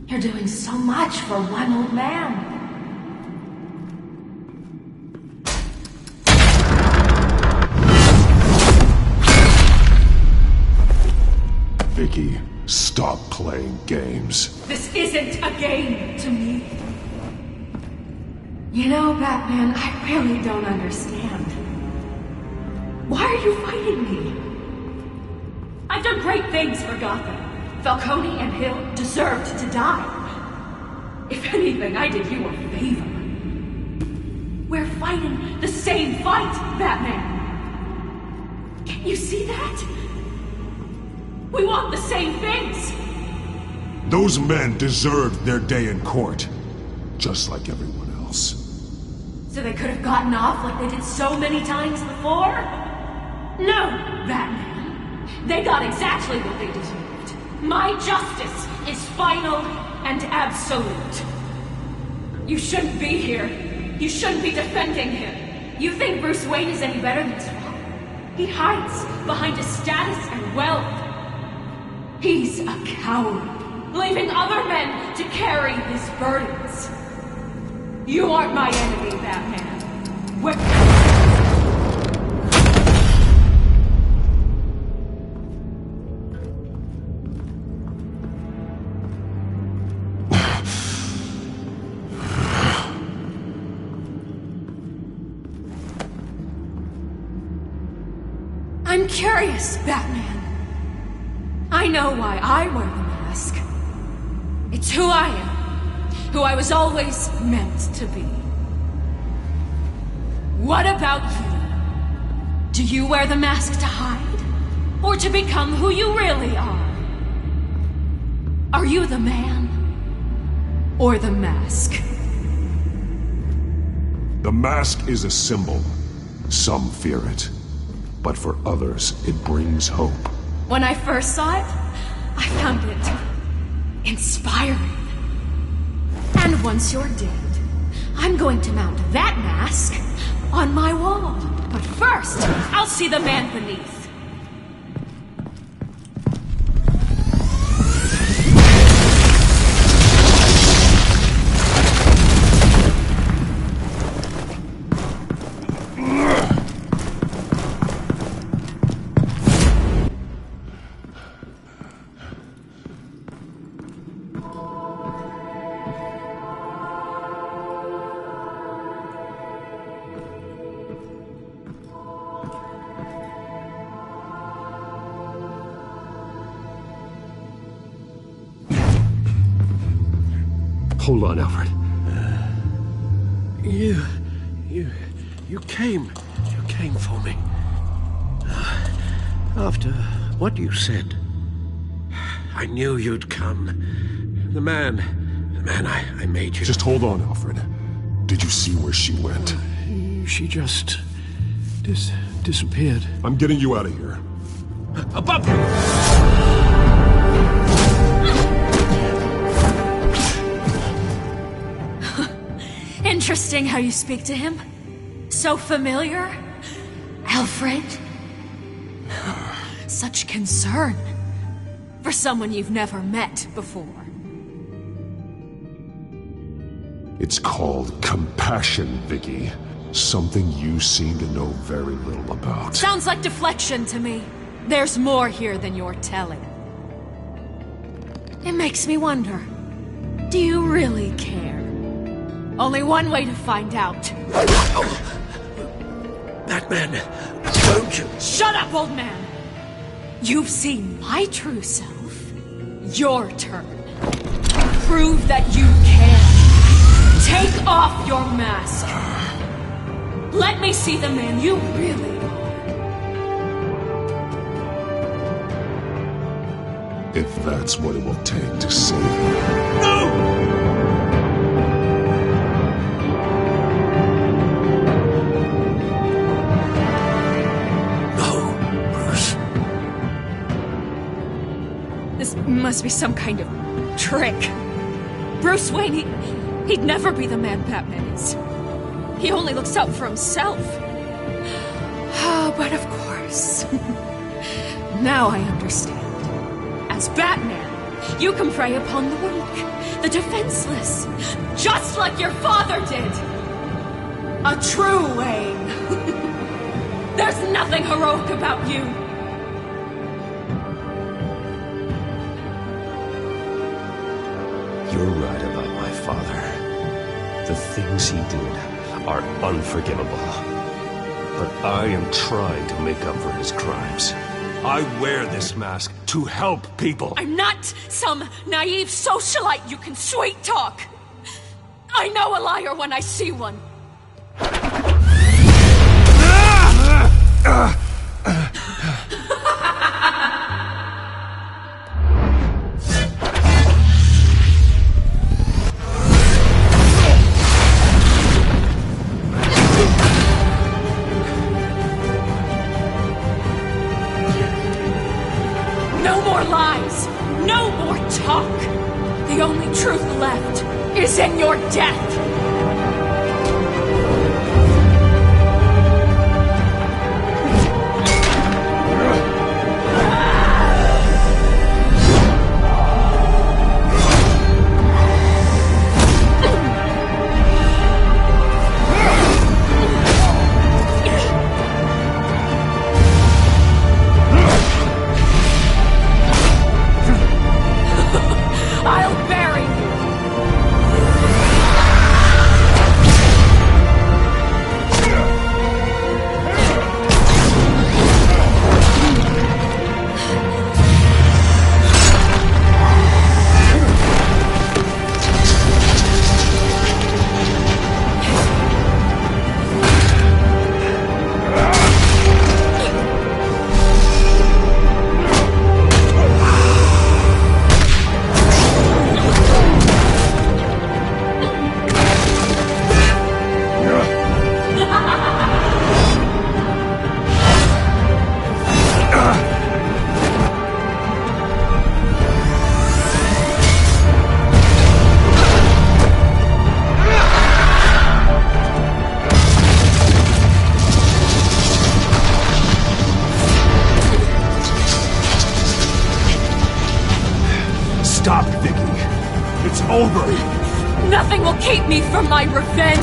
You're doing so much for one old man. Vicky, stop playing games. This isn't a game to me. You know, Batman, I really don't understand. Why are you fighting me? I've done great things for Gotham. Falcone and Hill deserved to die. If anything, I did you a favor. We're fighting the same fight, Batman. Can't you see that? We want the same things! Those men deserved their day in court, just like everyone else. So they could have gotten off like they did so many times before? No, Batman. They got exactly what they deserved. My justice is final and absolute. You shouldn't be here. You shouldn't be defending him. You think Bruce Wayne is any better than his father? He hides behind his status and wealth. He's a coward, leaving other men to carry his burdens. You aren't my enemy, Batman. I'm curious, Batman. I know why I wear the mask. It's who I am. Who I was always meant to be. What about you? Do you wear the mask to hide? Or to become who you really are? Are you the man? Or the mask? The mask is a symbol. Some fear it. But for others, it brings hope. When I first saw it, I found it inspiring. And once you're dead, I'm going to mount that mask on my wall. But first, I'll see the man beneath. Hold on, Alfred. You came for me. After what you said, I knew you'd come. The man I made you. Just hold on, Alfred. Did you see where she went? She just disappeared. I'm getting you out of here. Above you! Interesting how you speak to him. So familiar. Alfred. Such concern for someone you've never met before. It's called compassion, Vicky. Something you seem to know very little about. Sounds like deflection to me. There's more here than you're telling. It makes me wonder, do you really care? Only one way to find out. Batman, don't you... Shut up, old man! You've seen my true self. Your turn. Prove that you can. Take off your mask. Let me see the man you really are. If that's what it will take to save him. No! This must be some kind of trick. Bruce Wayne, he'd never be the man Batman is. He only looks out for himself. But of course. Now I understand. As Batman, you can prey upon the weak, the defenseless, just like your father did. A true Wayne. There's nothing heroic about you. You're right about my father. The things he did are unforgivable. But I am trying to make up for his crimes. I wear this mask to help people. I'm not some naive socialite you can sweet talk. I know a liar when I see one. No more lies! No more talk! The only truth left is in your death! I'll bury you! Stop it, Vicky. It's over. Nothing will keep me from my revenge!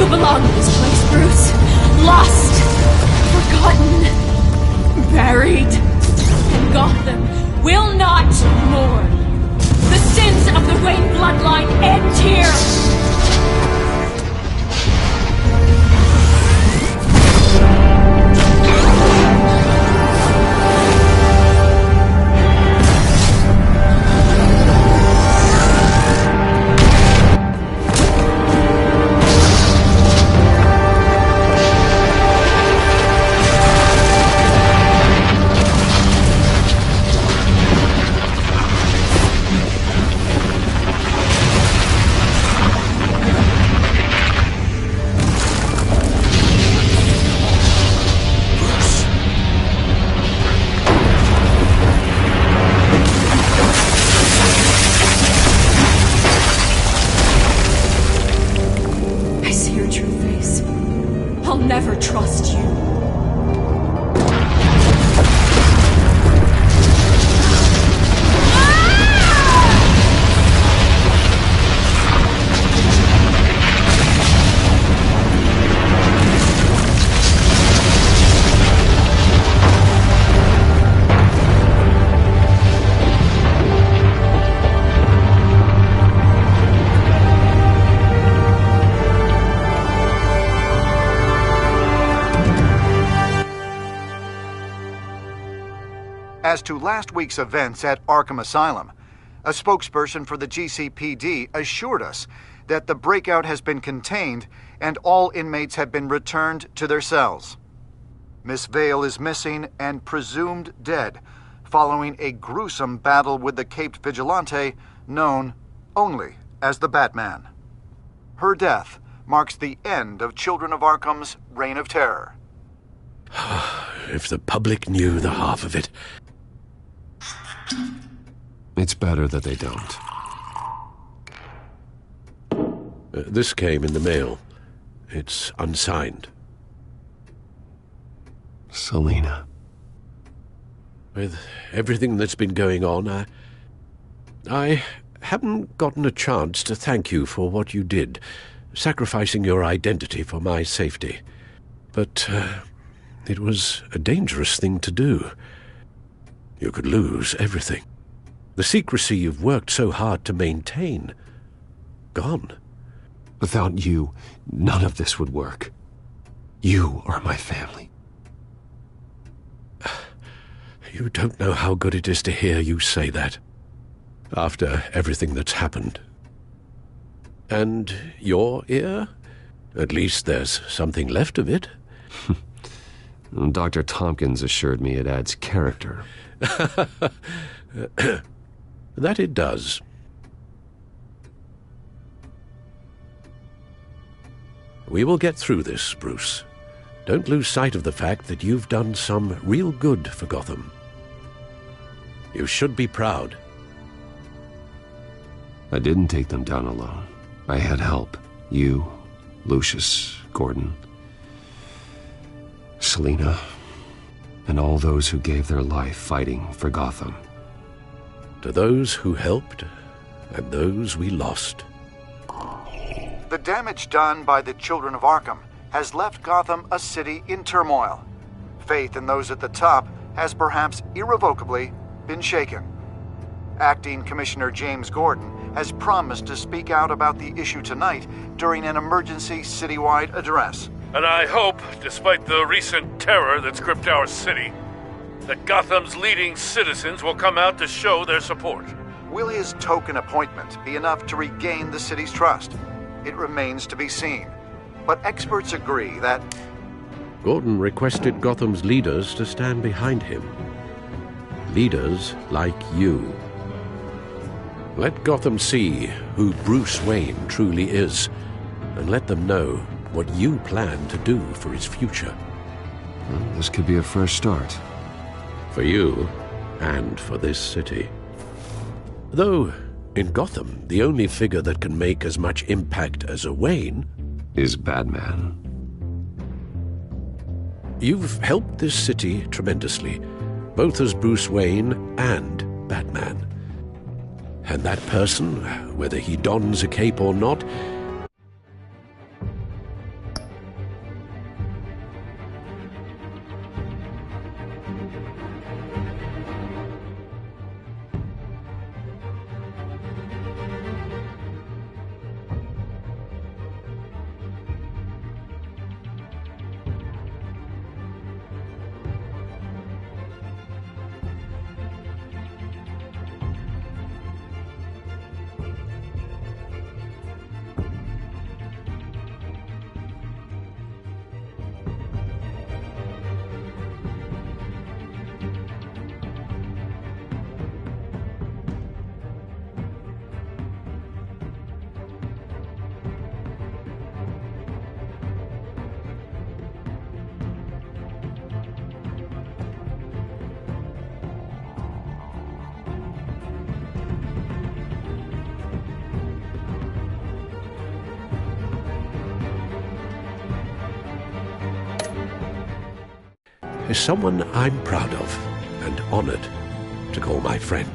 You belong in this place, Bruce. Lost, forgotten, buried. And Gotham will not mourn. The sins of the Wayne bloodline end here. Never trust you. As to last week's events at Arkham Asylum, a spokesperson for the GCPD assured us that the breakout has been contained and all inmates have been returned to their cells. Miss Vale is missing and presumed dead following a gruesome battle with the caped vigilante known only as the Batman. Her death marks the end of Children of Arkham's reign of terror. If the public knew the half of it. It's better that they don't. This came in the mail. It's unsigned. Selina. With everything that's been going on, I haven't gotten a chance to thank you for what you did, sacrificing your identity for my safety. But it was a dangerous thing to do. You could lose everything. The secrecy you've worked so hard to maintain. Gone. Without you, none of this would work. You are my family. You don't know how good it is to hear you say that. After everything that's happened. And your ear? At least there's something left of it. Dr. Tompkins assured me it adds character. That it does. We will get through this, Bruce. Don't lose sight of the fact that you've done some real good for Gotham. You should be proud. I didn't take them down alone. I had help. You, Lucius, Gordon, Selina, and all those who gave their life fighting for Gotham. To those who helped, and those we lost. The damage done by the Children of Arkham has left Gotham a city in turmoil. Faith in those at the top has perhaps irrevocably been shaken. Acting Commissioner James Gordon has promised to speak out about the issue tonight during an emergency citywide address. And I hope, despite the recent terror that's gripped our city, that Gotham's leading citizens will come out to show their support. Will his token appointment be enough to regain the city's trust? It remains to be seen. But experts agree that Gordon requested Gotham's leaders to stand behind him. Leaders like you. Let Gotham see who Bruce Wayne truly is, and let them know what you plan to do for his future. Well, this could be a fresh start. For you, and for this city. Though, in Gotham, the only figure that can make as much impact as a Wayne is Batman. You've helped this city tremendously, both as Bruce Wayne and Batman. And that person, whether he dons a cape or not, is someone I'm proud of and honored to call my friend.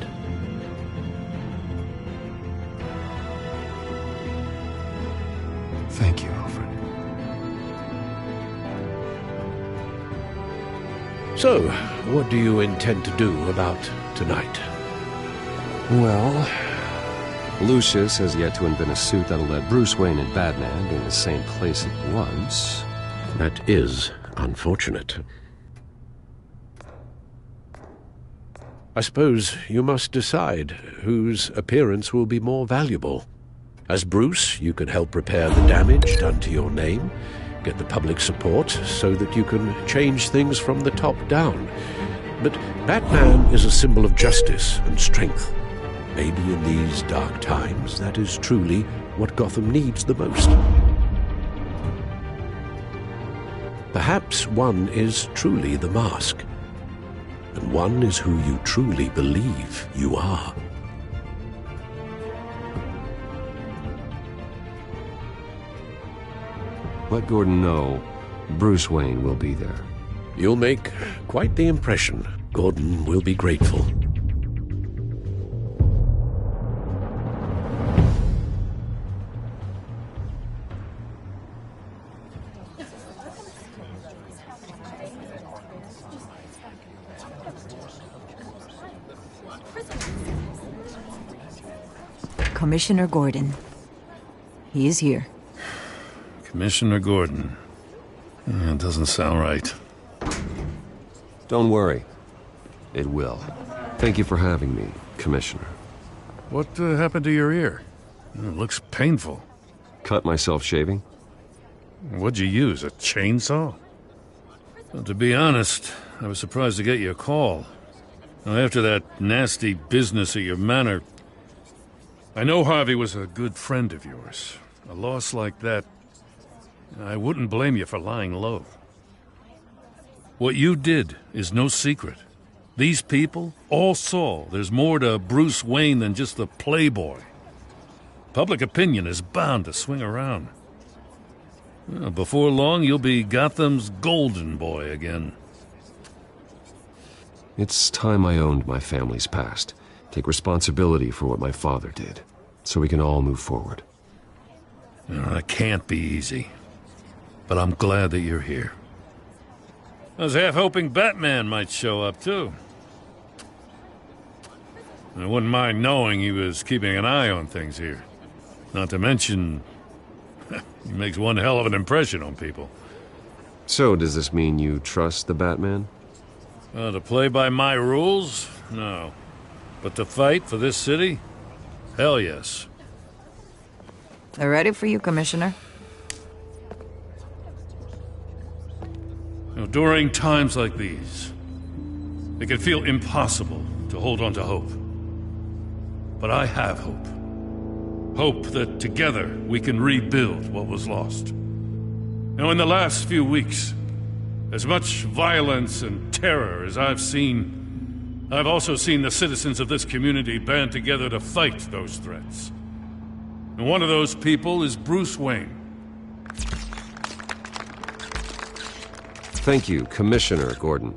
Thank you, Alfred. So, what do you intend to do about tonight? Well, Lucius has yet to invent a suit that'll let Bruce Wayne and Batman be in the same place at once. That is unfortunate. I suppose you must decide whose appearance will be more valuable. As Bruce, you can help repair the damage done to your name, get the public support so that you can change things from the top down. But Batman is a symbol of justice and strength. Maybe in these dark times, that is truly what Gotham needs the most. Perhaps one is truly the Mask, and one is who you truly believe you are. Let Gordon know Bruce Wayne will be there. You'll make quite the impression. Gordon will be grateful. Commissioner Gordon. He is here. Commissioner Gordon. That doesn't sound right. Don't worry. It will. Thank you for having me, Commissioner. What happened to your ear? It looks painful. Cut myself shaving? What'd you use, a chainsaw? Well, to be honest, I was surprised to get your call. Now, after that nasty business at your manor, I know Harvey was a good friend of yours. A loss like that, I wouldn't blame you for lying low. What you did is no secret. These people all saw there's more to Bruce Wayne than just the playboy. Public opinion is bound to swing around. Well, before long, you'll be Gotham's golden boy again. It's time I owned my family's past. Take responsibility for what my father did, so we can all move forward. That can't be easy. But I'm glad that you're here. I was half hoping Batman might show up, too. I wouldn't mind knowing he was keeping an eye on things here. Not to mention, he makes one hell of an impression on people. So, does this mean you trust the Batman? To play by my rules? No. But to fight for this city? Hell yes. They're ready for you, Commissioner. During times like these, it can feel impossible to hold on to hope. But I have hope. Hope that together we can rebuild what was lost. Now, in the last few weeks, as much violence and terror as I've seen, I've also seen the citizens of this community band together to fight those threats. And one of those people is Bruce Wayne. Thank you, Commissioner Gordon.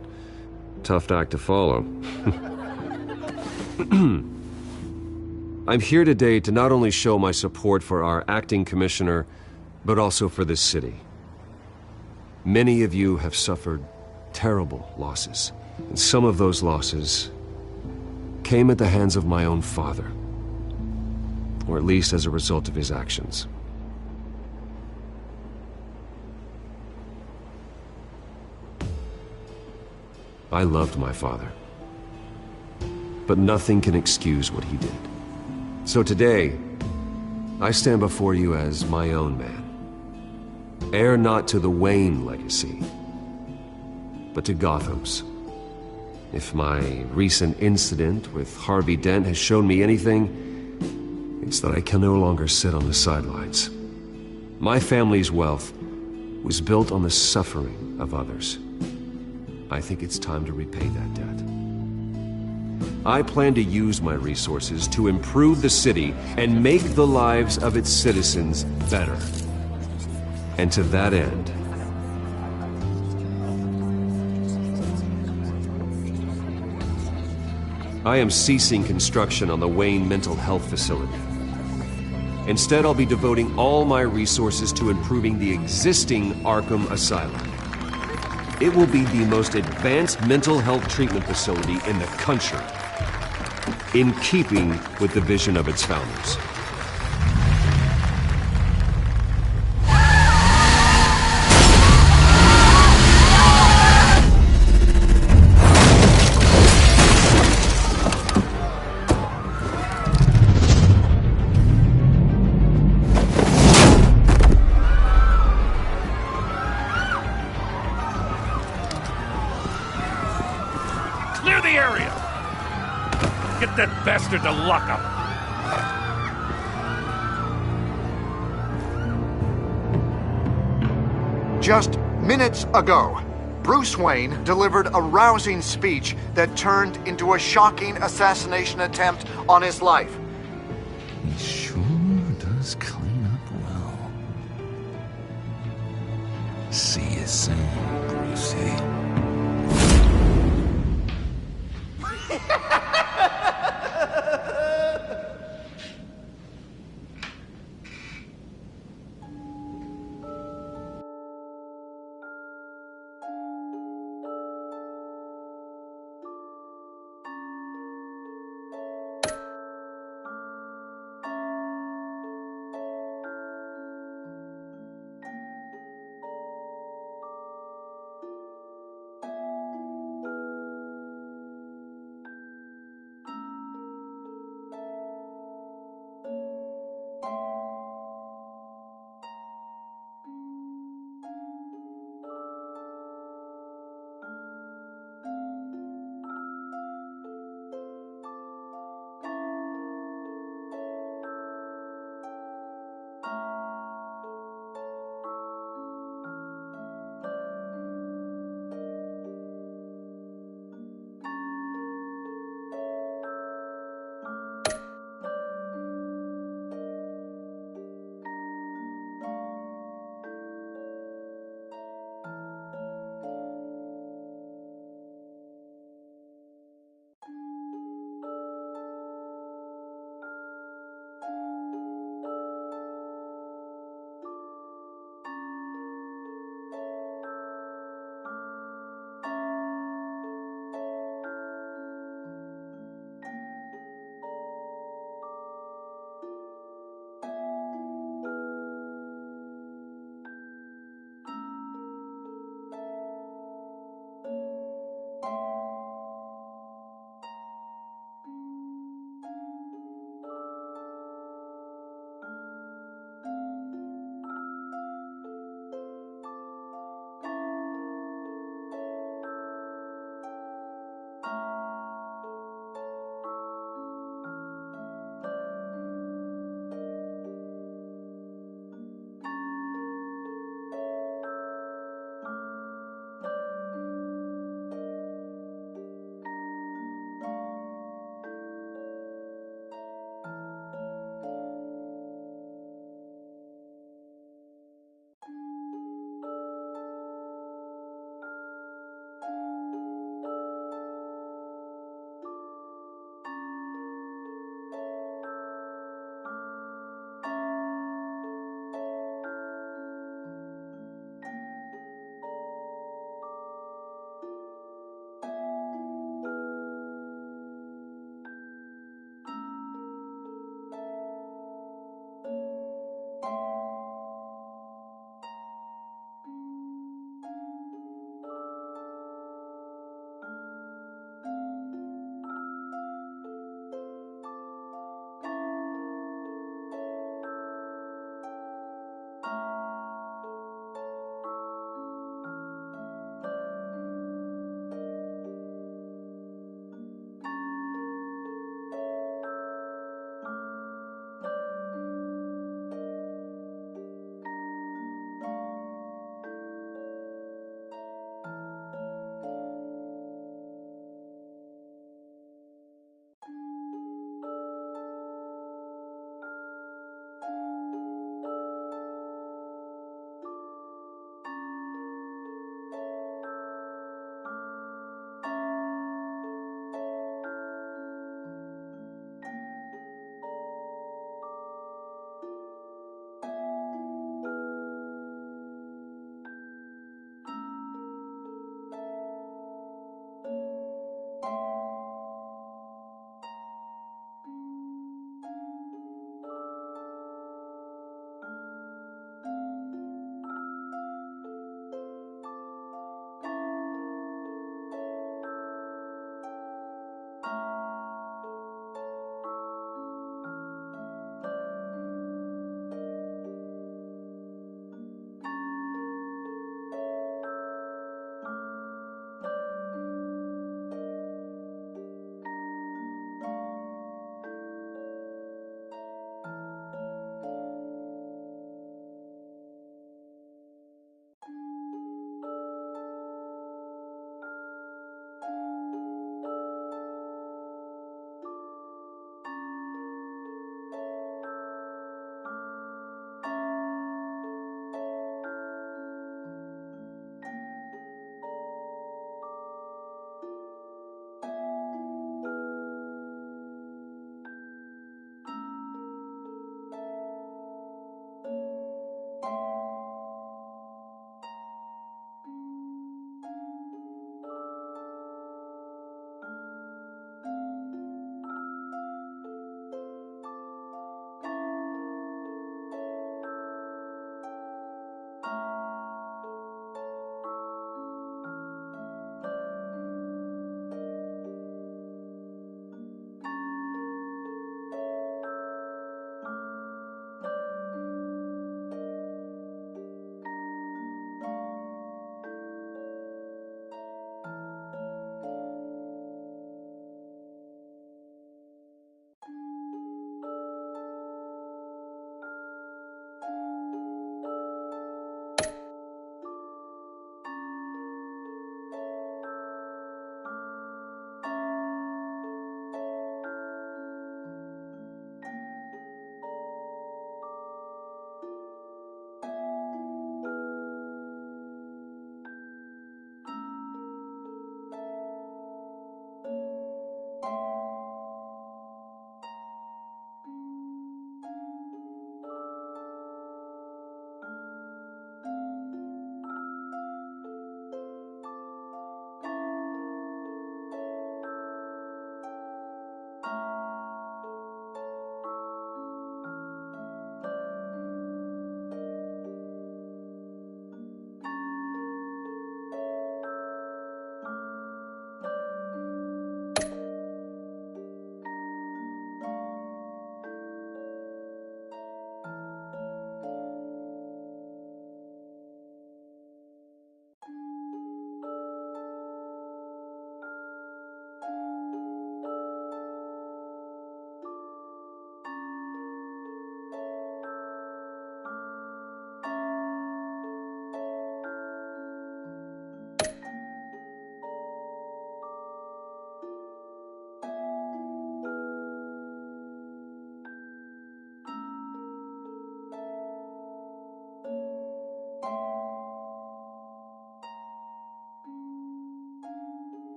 Tough act to follow. I'm here today to not only show my support for our acting commissioner, but also for this city. Many of you have suffered terrible losses, and some of those losses came at the hands of my own father, or at least as a result of his actions. I loved my father, but nothing can excuse what he did. So today, I stand before you as my own man, heir not to the Wayne legacy, but to Gotham's. If my recent incident with Harvey Dent has shown me anything, it's that I can no longer sit on the sidelines. My family's wealth was built on the suffering of others. I think it's time to repay that debt. I plan to use my resources to improve the city and make the lives of its citizens better. And to that end, I am ceasing construction on the Wayne Mental Health Facility. Instead, I'll be devoting all my resources to improving the existing Arkham Asylum. It will be the most advanced mental health treatment facility in the country, in keeping with the vision of its founders. Clear the area! Get that bastard to lock up! Just minutes ago, Bruce Wayne delivered a rousing speech that turned into a shocking assassination attempt on his life. He sure does clean up well. See you soon, Brucey.